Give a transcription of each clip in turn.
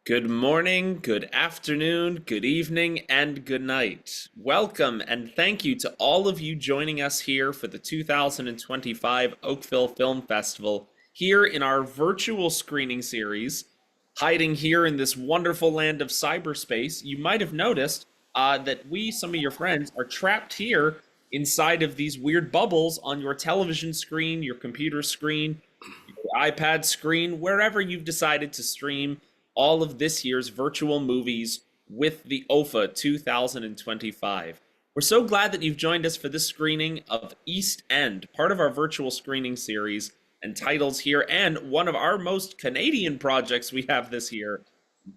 Good morning, good afternoon, good evening, and good night. Welcome and thank you to all of you joining us here for the 2025 Oakville Film Festival, here in our virtual screening series. Hiding here in this wonderful land of cyberspace, you might have noticed that some of your friends, are trapped here inside of these weird bubbles on your television screen, your computer screen, iPad screen, wherever you've decided to stream all of this year's virtual movies with the OFA 2025. We're so glad that you've joined us for this screening of East End, part of our virtual screening series and titles here, and one of our most Canadian projects we have this year,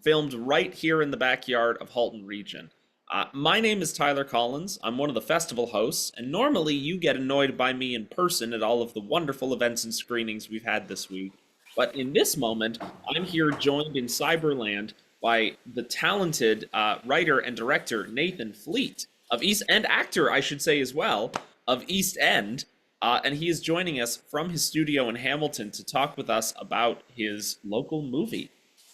filmed right here in the backyard of Halton Region. My name is Tyler Collins. I'm one of the festival hosts, and normally you get annoyed by me in person at all of the wonderful events and screenings we've had this week. But in this moment, I'm here joined in Cyberland by the talented writer and director Nathan Fleet of East End, actor, I should say as well, of East End. And he is joining us from his studio in Hamilton to talk with us about his local movie.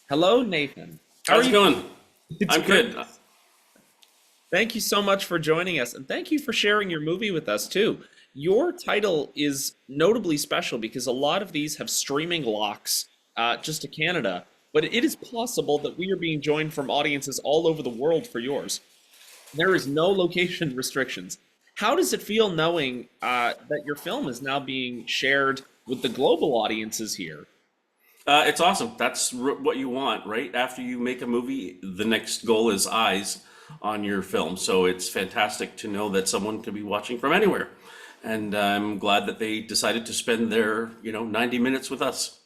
Hello, Nathan. How's it going? It's I'm great. good. Thank you so much for joining us, and thank you for sharing your movie with us too. Your title is notably special because a lot of these have streaming locks just to Canada, but it is possible that we are being joined from audiences all over the world for yours. There is no location restrictions. How does it feel knowing that your film is now being shared with the global audiences here? It's awesome. That's what you want, right? After you make a movie, the next goal is eyes on your film. So it's fantastic to know that someone could be watching from anywhere. And I'm glad that they decided to spend their, 90 minutes with us.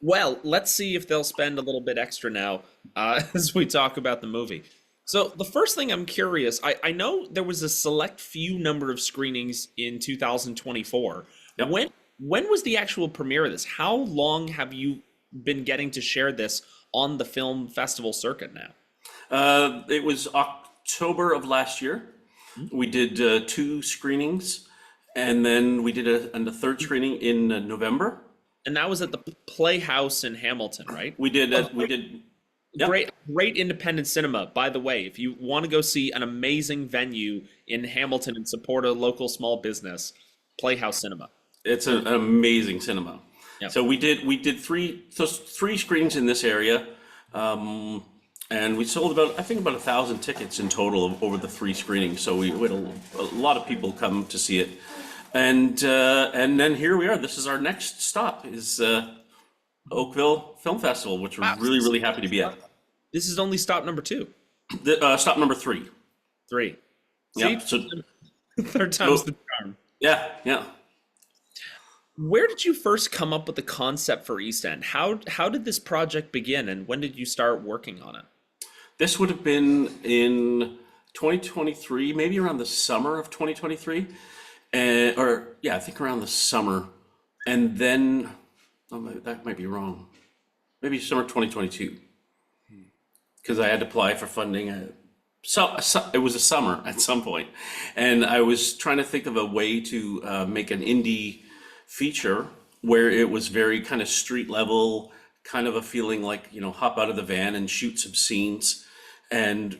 Well, let's see if they'll spend a little bit extra now as we talk about the movie. So the first thing I'm curious, I know there was a select few number of screenings in 2024. Yep. When was the actual premiere of this? How long have you been getting to share this on the film festival circuit now? It was October of last year. We did two screenings, and then we did a third screening in November. And that was at the Playhouse in Hamilton, right? We did. We did. Yep. Great independent cinema, by the way. If you want to go see an amazing venue in Hamilton and support a local small business, Playhouse Cinema. It's an amazing cinema. Yep. So we did three screenings in this area. And we sold about 1,000 tickets in total over the three screenings. So we had a lot of people come to see it, and then here we are. This is our next stop, is Oakville Film Festival, which we're really happy to be at. This is only stop number two. Stop number three. Three. Yeah. See? Third time's the charm. Yeah. Where did you first come up with the concept for East End? How did this project begin, and when did you start working on it? This would have been in 2023, maybe around the summer of 2023, I think around the summer, and then that might be wrong. Maybe summer 2022, because I had to apply for funding. So it was a summer at some point, and I was trying to think of a way to make an indie feature where it was very kind of street level, kind of a feeling like, hop out of the van and shoot some scenes, and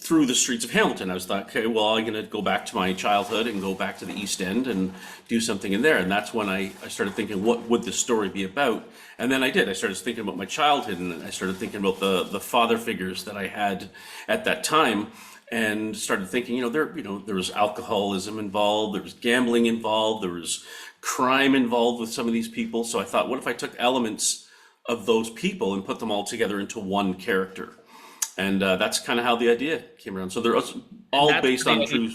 through the streets of Hamilton. I was thought, okay, well, I'm gonna go back to my childhood and go back to the East End and do something in there. And that's when I started thinking, what would this story be about? And then I started thinking about my childhood, and I started thinking about the father figures that I had at that time, and started thinking, there was alcoholism involved, there was gambling involved, there was crime involved with some of these people. So I thought, what if I took elements of those people and put them all together into one character? And that's kind of how the idea came around. So they're all based on true.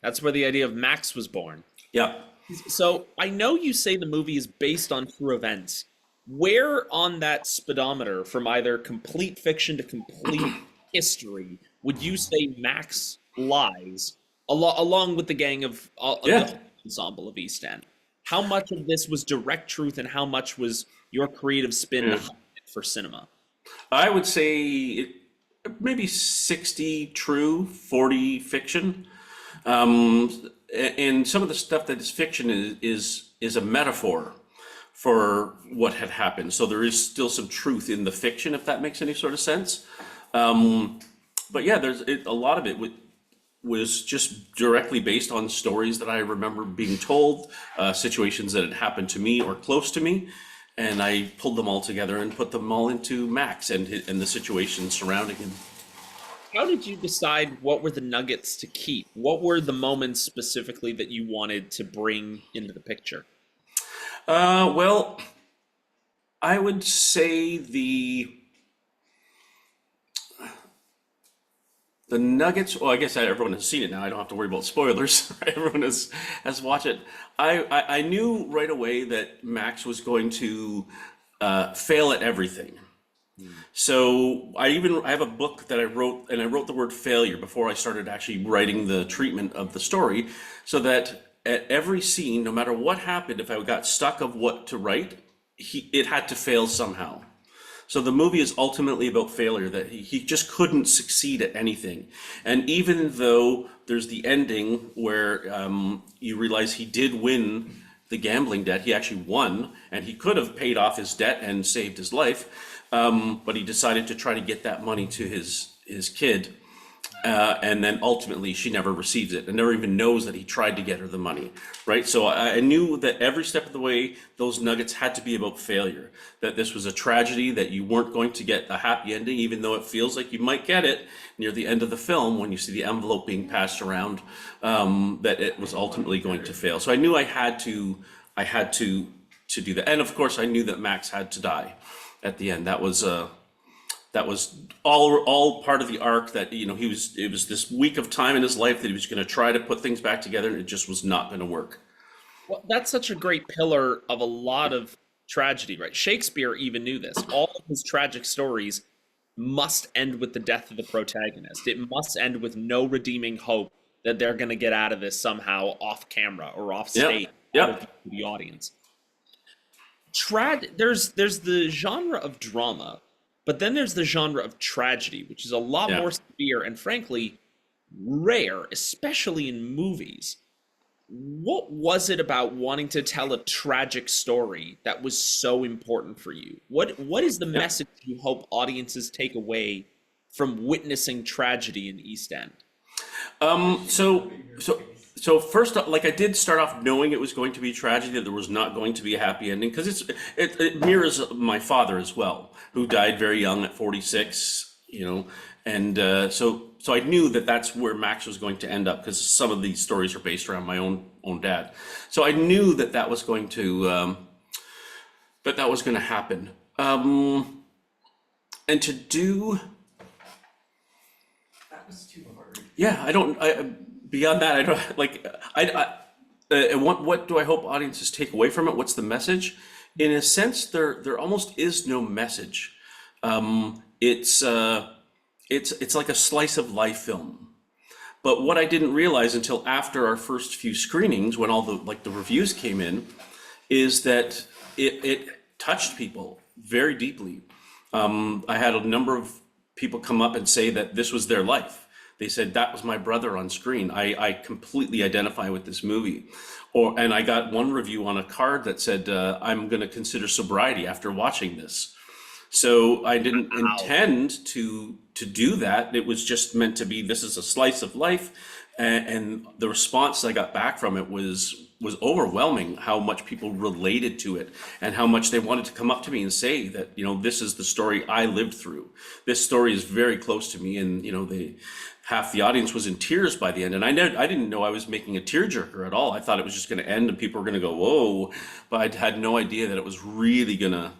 That's where the idea of Max was born. Yeah. So I know you say the movie is based on true events. Where on that speedometer, from either complete fiction to complete history, would you say Max lies, along with the gang of the ensemble of East End? How much of this was direct truth, and how much was your creative spin for cinema? I would say maybe 60 true, 40 fiction. And some of the stuff that is fiction is a metaphor for what had happened. So there is still some truth in the fiction, if that makes any sort of sense. But yeah, a lot of it was just directly based on stories that I remember being told, situations that had happened to me or close to me, and I pulled them all together and put them all into Max and the situation surrounding him. How did you decide what were the nuggets to keep? What were the moments specifically that you wanted to bring into the picture? Well, I would say the nuggets. Well, I guess everyone has seen it now. I don't have to worry about spoilers. Everyone has watched it. I knew right away that Max was going to fail at everything. So I have a book that I wrote, and I wrote the word failure before I started actually writing the treatment of the story, so that at every scene, no matter what happened, if I got stuck of what to write, it had to fail somehow. So the movie is ultimately about failure, that he just couldn't succeed at anything. And even though there's the ending where you realize he did win the gambling debt, he actually won, and he could have paid off his debt and saved his life, but he decided to try to get that money to his kid. And then ultimately she never receives it and never even knows that he tried to get her the money, right? So I knew that every step of the way, those nuggets had to be about failure, that this was a tragedy, that you weren't going to get a happy ending, even though it feels like you might get it near the end of the film when you see the envelope being passed around, that it was ultimately going to fail. So I knew I had to do that. And of course I knew that Max had to die at the end. That was all part of the arc, that it was this week of time in his life that he was going to try to put things back together, and it just was not going to work. Well, that's such a great pillar of a lot of tragedy, right? Shakespeare even knew this. All of his tragic stories must end with the death of the protagonist. It must end with no redeeming hope that they're going to get out of this somehow off camera or off stage, out of Yep. the audience. There's the genre of drama, but then there's the genre of tragedy, which is a lot Yeah. more severe and frankly rare, especially in movies. What was it about wanting to tell a tragic story that was so important for you? What is the Yeah. message you hope audiences take away from witnessing tragedy in East End? So, so, so first, like I did start off knowing it was going to be tragedy, that there was not going to be a happy ending, because it mirrors my father as well, who died very young at 46, and so I knew that that's where Max was going to end up, because some of these stories are based around my own dad. So I knew that was going to happen. And to do Yeah, beyond that, I don't like, and what do I hope audiences take away from it? What's the message? In a sense, there almost is no message. It's like a slice of life film. But what I didn't realize until after our first few screenings, when all the reviews came in, is that it touched people very deeply. I had a number of people come up and say that this was their life. They said, that was my brother on screen. I completely identify with this movie. And I got one review on a card that said, I'm going to consider sobriety after watching this. So I didn't intend to do that. It was just meant to be, this is a slice of life. And the response I got back from it was overwhelming, how much people related to it and how much they wanted to come up to me and say that, this is the story I lived through. This story is very close to me. And, half the audience was in tears by the end. And I didn't know I was making a tearjerker at all. I thought it was just going to end and people were going to go, whoa. But I had no idea that it was really going to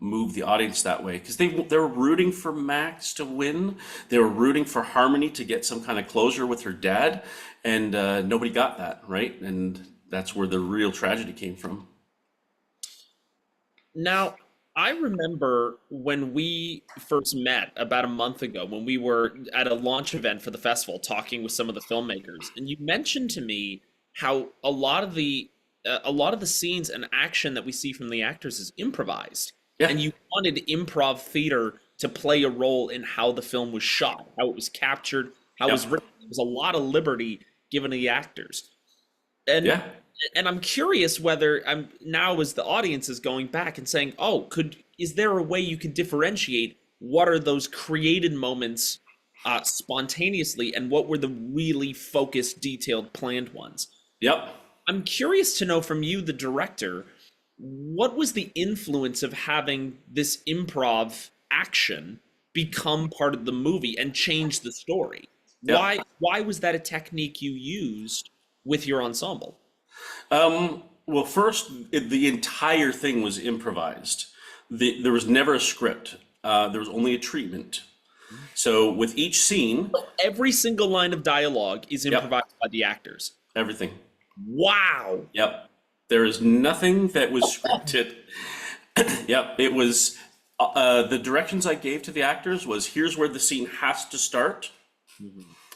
move the audience that way, because they were rooting for Max to win. They were rooting for Harmony to get some kind of closure with her dad, and nobody got that, right? And that's where the real tragedy came from. Now, I remember when we first met about a month ago, when we were at a launch event for the festival talking with some of the filmmakers, and you mentioned to me how a lot of the scenes and action that we see from the actors is improvised, Yeah, and you wanted improv theater to play a role in how the film was shot, how it was captured, how it yeah, was written. It was a lot of liberty given to the actors. And yeah. And I'm curious whether I'm now as the audience is going back and saying, "Oh, is there a way you can differentiate what are those created moments spontaneously and what were the really focused, detailed, planned ones?" Yep. I'm curious to know from you, the director, what was the influence of having this improv action become part of the movie and change the story? Yep. Why was that a technique you used with your ensemble? Well, first, the entire thing was improvised. There was never a script. There was only a treatment. So with each scene, Every single line of dialogue is yep, improvised by the actors. everything. Wow. Yep. There is nothing that was scripted. Yep. It was the directions I gave to the actors was here's where the scene has to start.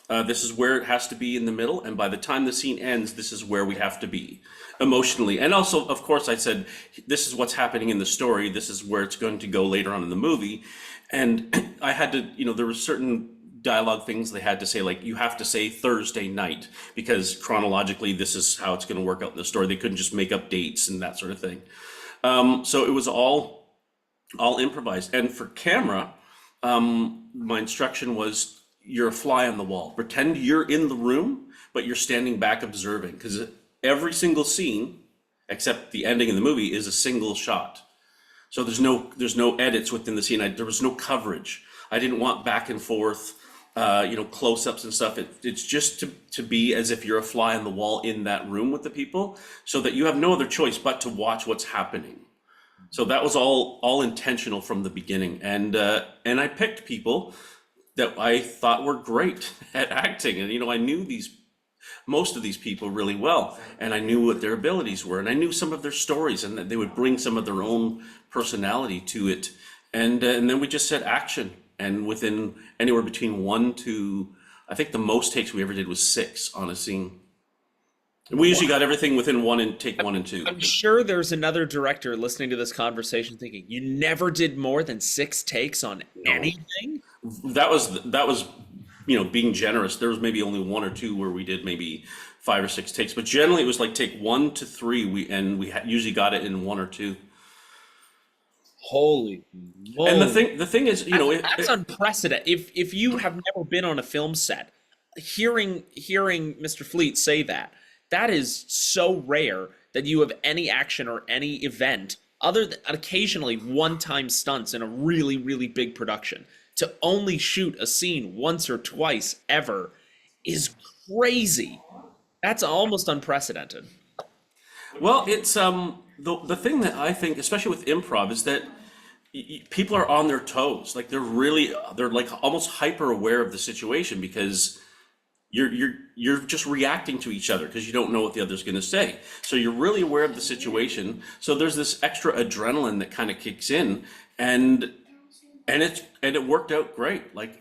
This is where it has to be in the middle, and by the time the scene ends, this is where we have to be emotionally. And also, of course, I said, this is what's happening in the story. This is where it's going to go later on in the movie. And I had to, there were certain dialogue things they had to say, like you have to say Thursday night, because chronologically, this is how it's going to work out in the story. They couldn't just make up dates and that sort of thing. So it was all improvised. And for camera, my instruction was you're a fly on the wall. Pretend you're in the room, but you're standing back observing, because every single scene, except the ending of the movie, is a single shot. So there's no edits within the scene. There was no coverage. I didn't want back and forth, close-ups and stuff. It's just to be as if you're a fly on the wall in that room with the people, so that you have no other choice but to watch what's happening. So that was all intentional from the beginning, and I picked people that I thought were great at acting. And, I knew most of these people really well, and I knew what their abilities were, and I knew some of their stories, and that they would bring some of their own personality to it. And then we just said action. And within anywhere between I think the most takes we ever did was 6 on a scene. And we usually got everything within take 1 and 2. I'm sure there's another director listening to this conversation thinking, you never did more than 6 takes on anything? That was being generous. There was maybe only 1 or 2 where we did maybe 5 or 6 takes, but generally it was like take 1 to 3. We usually got it in 1 or 2. Holy moly. And the thing is, that's unprecedented. If you have never been on a film set, hearing Mr. Fleet say that is so rare that you have any action or any event other than occasionally one-time stunts in a really, really big production. To only shoot a scene once or twice ever is crazy. That's almost unprecedented. Well, it's the thing that I think, especially with improv, is that people are on their toes. Like they're like almost hyper aware of the situation, because you're just reacting to each other because you don't know what the other's going to say. So you're really aware of the situation. So there's this extra adrenaline that kind of kicks in, and it worked out great. Like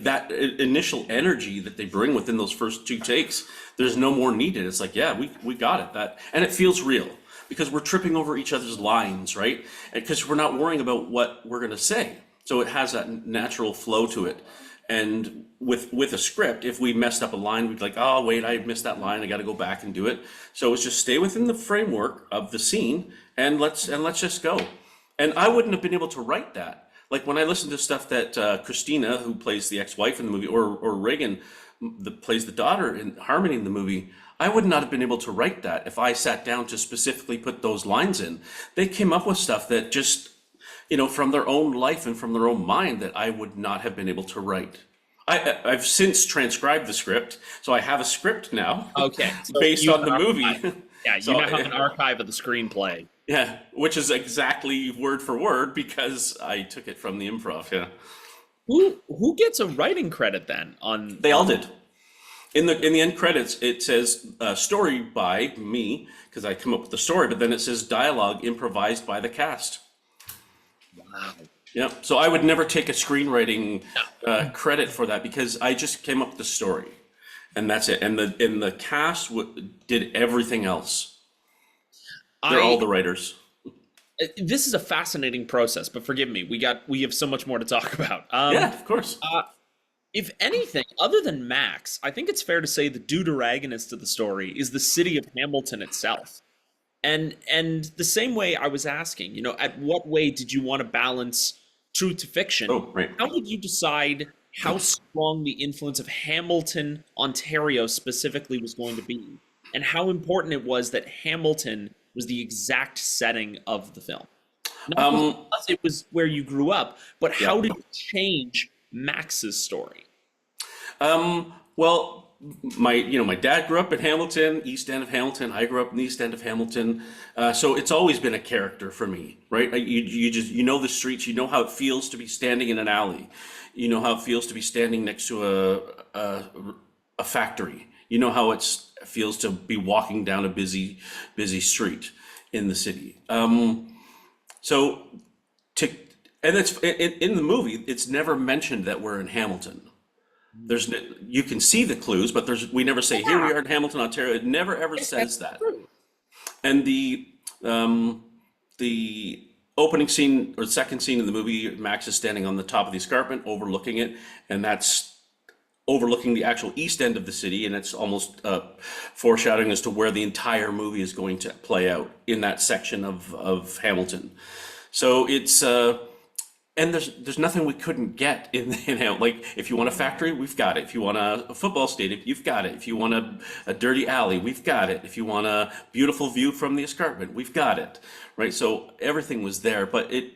that initial energy that they bring within those first 2 takes, there's no more needed. It's like, yeah, we got it. And it feels real because we're tripping over each other's lines, right? Because we're not worrying about what we're going to say. So it has that natural flow to it. And with a script, if we messed up a line, we'd be like, oh, wait, I missed that line. I got to go back and do it. So it's just stay within the framework of the scene and let's just go. And I wouldn't have been able to write that. Like when I listen to stuff that Christina, who plays the ex-wife in the movie, or Reagan, that plays the daughter in Harmony in the movie, I would not have been able to write that if I sat down to specifically put those lines in. They came up with stuff that just, from their own life and from their own mind that I would not have been able to write. I've since transcribed the script, so I have a script now. Okay. So based on the movie. Yeah, you now have an archive of the screenplay. Yeah, which is exactly word for word because I took it from the improv. Yeah. Who gets a writing credit then on? They all did. In the end credits, it says story by me because I come up with the story, but then it says dialogue improvised by the cast. Wow. Yeah. So I would never take a screenwriting credit for that because I just came up with the story, and that's it. And the cast did everything else. They're all the writers. This is a fascinating process, but forgive me, we have so much more to talk about. Yeah, of course. If anything, other than Max, I think it's fair to say the deuteragonist of the story is the city of Hamilton itself. And the same way I was asking, at what way did you want to balance truth to fiction? Oh, right. How did you decide how strong the influence of Hamilton, Ontario specifically was going to be, and how important it was that Hamilton was the exact setting of the film? Not Um, because it was where you grew up, but yeah. how did it change Max's story? Well, my dad grew up in Hamilton, East End of Hamilton. I grew up in the East End of Hamilton. So it's always been a character for me, right? You just, you know the streets, you know how it feels to be standing in an alley. You know how it feels to be standing next to a factory. You know how it feels to be walking down a busy street in the city. So to, and it's in the movie, it's never mentioned that we're in Hamilton. You can see the clues, but we never say here we are in Hamilton, Ontario. It never ever says that. And the opening scene or second scene in the movie, Max is standing on the top of the escarpment, overlooking it, and that's overlooking the actual east end of the city, and it's almost foreshadowing as to where the entire movie is going to play out in that section of Hamilton. So it's and there's nothing we couldn't get like if you want a factory, we've got it. If you want a football stadium, you've got it. If you want a dirty alley, we've got it. If you want a beautiful view from the escarpment, we've got it. Right? So everything was there, but it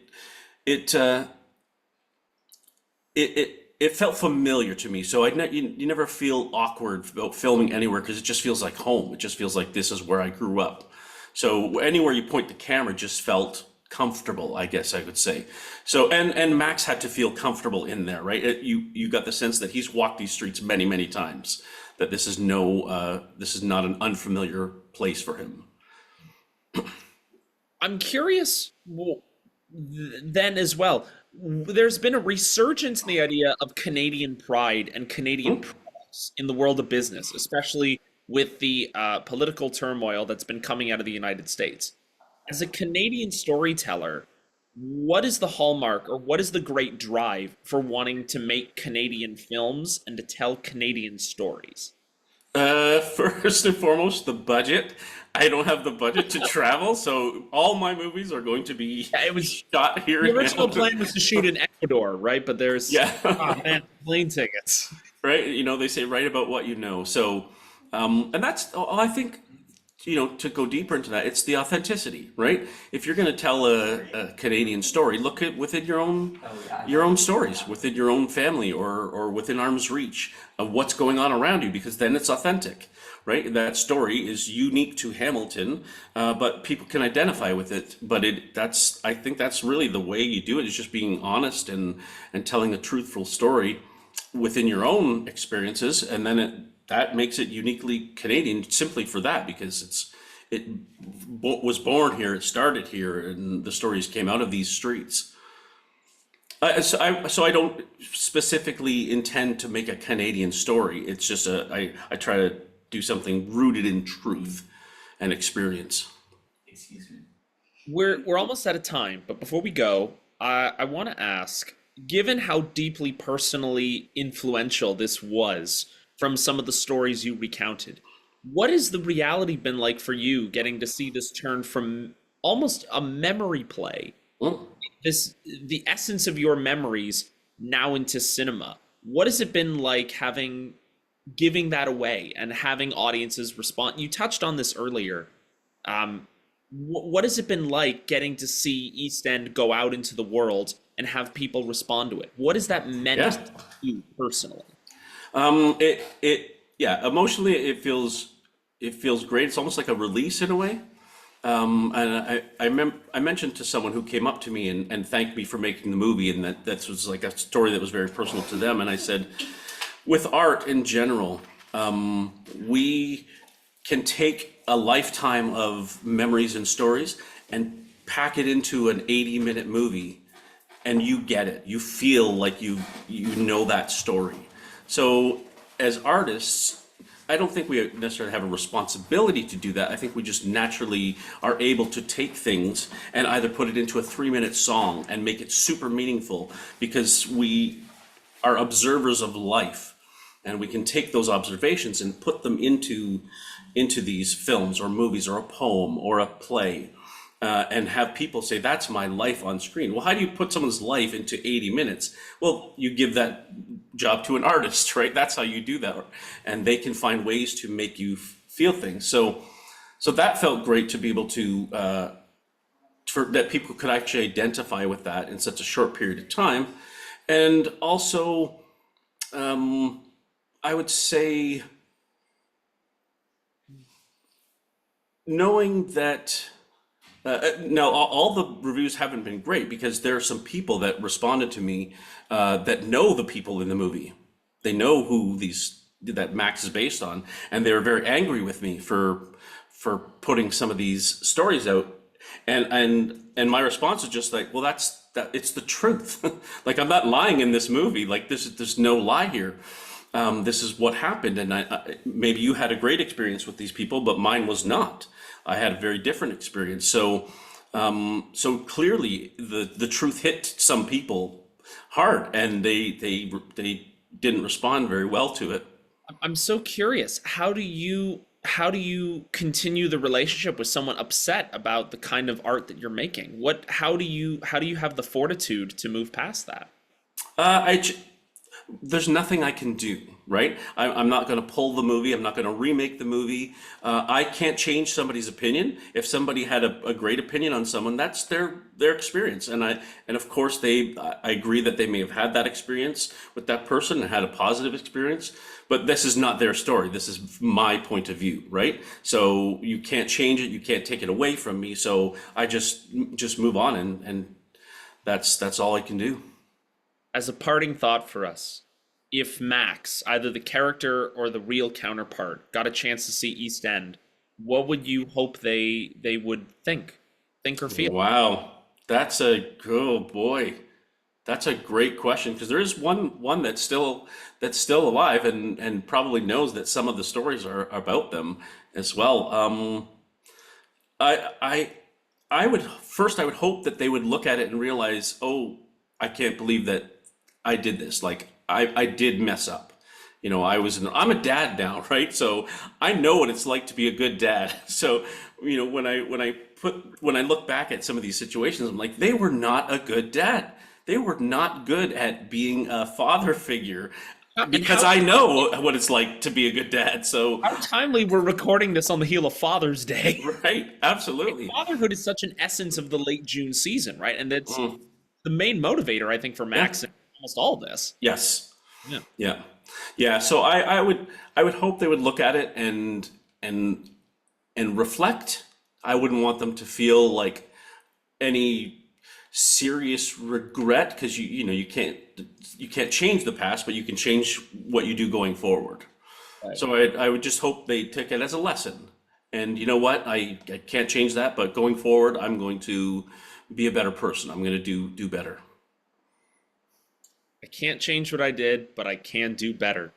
it felt familiar to me. So you never feel awkward about filming anywhere because it just feels like home. It just feels like this is where I grew up. So anywhere you point the camera just felt comfortable, I guess I could say. So and Max had to feel comfortable in there, right? You got the sense that he's walked these streets many times. That this is this is not an unfamiliar place for him. I'm curious then as well. There's been a resurgence in the idea of Canadian pride and Canadian products in the world of business, especially with the political turmoil that's been coming out of the United States. As a Canadian storyteller, what is the hallmark or what is the great drive for wanting to make Canadian films and to tell Canadian stories? First and foremost, the budget. I don't have the budget to travel, so all my movies are going to be Yeah, it was shot here the in original Hamilton. plan was to shoot in Ecuador, right? But there's Yeah. oh man, plane tickets. Right? They say write about what you know. So, and that's, I think, to go deeper into that, it's the authenticity, right? If you're going to tell a Canadian story, look at within your own stories, within your own family or within arm's reach of what's going on around you, because then it's authentic, right? That story is unique to Hamilton, but people can identify with it. But I think that's really the way you do it, is just being honest and telling a truthful story within your own experiences, and then that makes it uniquely Canadian simply for that, because was born here, it started here, and the stories came out of these streets. So I don't specifically intend to make a Canadian story. It's just I try to do something rooted in truth and experience. Excuse me. We're almost out of time, but before we go, I want to ask, given how deeply personally influential this was from some of the stories you recounted, what has the reality been like for you getting to see this turn from almost a memory play, Well, the essence of your memories now into cinema? What has it been like giving that away and having audiences respond? You touched on this earlier. What has it been like getting to see East End go out into the world and have people respond to it? What has that meant yeah. to you personally? Yeah, emotionally it feels great. It's almost like a release in a way. And I mentioned to someone who came up to me and thanked me for making the movie, and that was like a story that was very personal to them. And I said, with art in general, we can take a lifetime of memories and stories and pack it into an 80-minute movie, and you get it. You feel like you know that story. So as artists, I don't think we necessarily have a responsibility to do that. I think we just naturally are able to take things and either put it into a 3-minute song and make it super meaningful, because we are observers of life, and we can take those observations and put them into these films or movies or a poem or a play, and have people say, that's my life on screen. Well, how do you put someone's life into 80 minutes? Well, you give that job to an artist, right? That's how you do that. And they can find ways to make you feel things. So that felt great to be able to, for that people could actually identify with that in such a short period of time. And also, I would say, knowing that now all the reviews haven't been great, because there are some people that responded to me that know the people in the movie. They know who that Max is based on, and they were very angry with me for putting some of these stories out. And my response is just like, well, it's the truth. Like, I'm not lying in this movie. Like, there's no lie here. This is what happened, and maybe you had a great experience with these people, but mine was not. I had a very different experience. So clearly the truth hit some people hard, and they didn't respond very well to it. I'm so curious. How do you continue the relationship with someone upset about the kind of art that you're making? How do you have the fortitude to move past that? There's nothing I can do, right? I'm not going to pull the movie. I'm not going to remake the movie. I can't change somebody's opinion. If somebody had a great opinion on someone, that's their experience. And of course I agree that they may have had that experience with that person and had a positive experience, but this is not their story. This is my point of view, right? So you can't change it. You can't take it away from me. So I just move on, and that's all I can do. As a parting thought for us, if Max, either the character or the real counterpart, got a chance to see East End, what would you hope they would think or feel? Wow, oh boy, that's a great question, because there is one that's still alive, and probably knows that some of the stories are about them as well. I I would hope that they would look at it and realize, oh, I can't believe that I did this. Like, I did mess up. You know, I'm a dad now, right? So I know what it's like to be a good dad. So, you know, when I look back at some of these situations, I'm like, they were not a good dad. They were not good at being a father figure, because I know what it's like to be a good dad. So, how timely we're recording this on the heel of Father's Day. right, absolutely. Fatherhood is such an essence of the late June season, right? And that's Mm, the main motivator, I think, for yeah. Max in almost all of this. Yes. Yeah. Yeah. Yeah. So I would hope they would look at it and reflect. I wouldn't want them to feel like any serious regret, because you know you can't change the past, but you can change what you do going forward. Right. So I would just hope they take it as a lesson. And you know what? I can't change that, but going forward, I'm going to be a better person. I'm going to do better. I can't change what I did, but I can do better.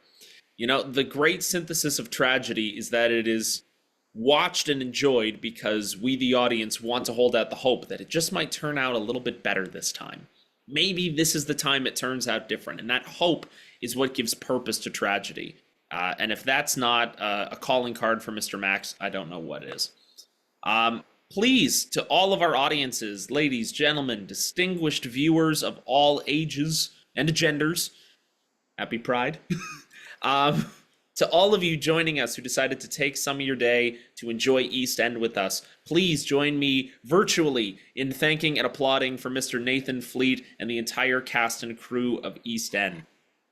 You know, the great synthesis of tragedy is that it is watched and enjoyed because we, the audience, want to hold out the hope that it just might turn out a little bit better this time. Maybe this is the time it turns out different. And that hope is what gives purpose to tragedy. And if that's not a calling card for Mr. Max, I don't know what is. Please, to all of our audiences, ladies, gentlemen, distinguished viewers of all ages and genders, happy Pride. To all of you joining us who decided to take some of your day to enjoy East End with us, please join me virtually in thanking and applauding for Mr. Nathan Fleet and the entire cast and crew of East End.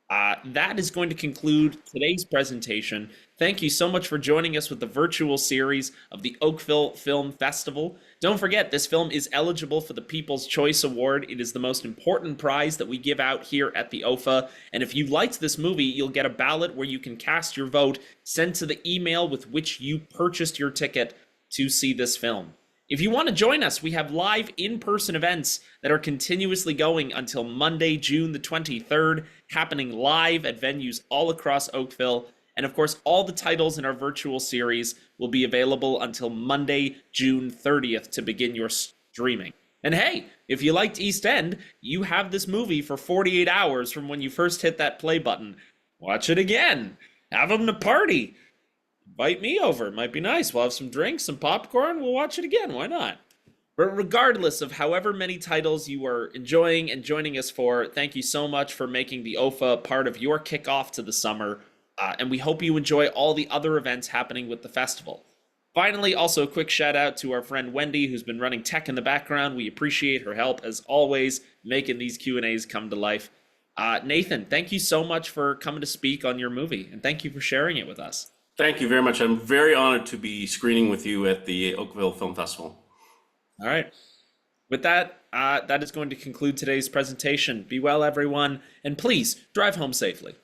That is going to conclude today's presentation. Thank you so much for joining us with the virtual series of the Oakville Film Festival. Don't forget, this film is eligible for the People's Choice Award. It is the most important prize that we give out here at the OFA. And if you liked this movie, you'll get a ballot where you can cast your vote sent to the email with which you purchased your ticket to see this film. If you want to join us, we have live in-person events that are continuously going until Monday, June the 23rd, happening live at venues all across Oakville. And of course, all the titles in our virtual series will be available until Monday, June 30th to begin your streaming. And hey, if you liked East End, you have this movie for 48 hours from when you first hit that play button. Watch it again. Have them to party. Invite me over. It might be nice. We'll have some drinks, some popcorn. We'll watch it again. Why not? But regardless of however many titles you are enjoying and joining us for, thank you so much for making the OFA part of your kickoff to the summer. And we hope you enjoy all the other events happening with the festival. Finally, also a quick shout out to our friend Wendy, who's been running tech in the background. We appreciate her help, as always, making these Q&As come to life. Nathan, thank you so much for coming to speak on your movie, and thank you for sharing it with us. Thank you very much. I'm very honored to be screening with you at the Oakville Film Festival. All right. With that, that is going to conclude today's presentation. Be well, everyone, and please drive home safely.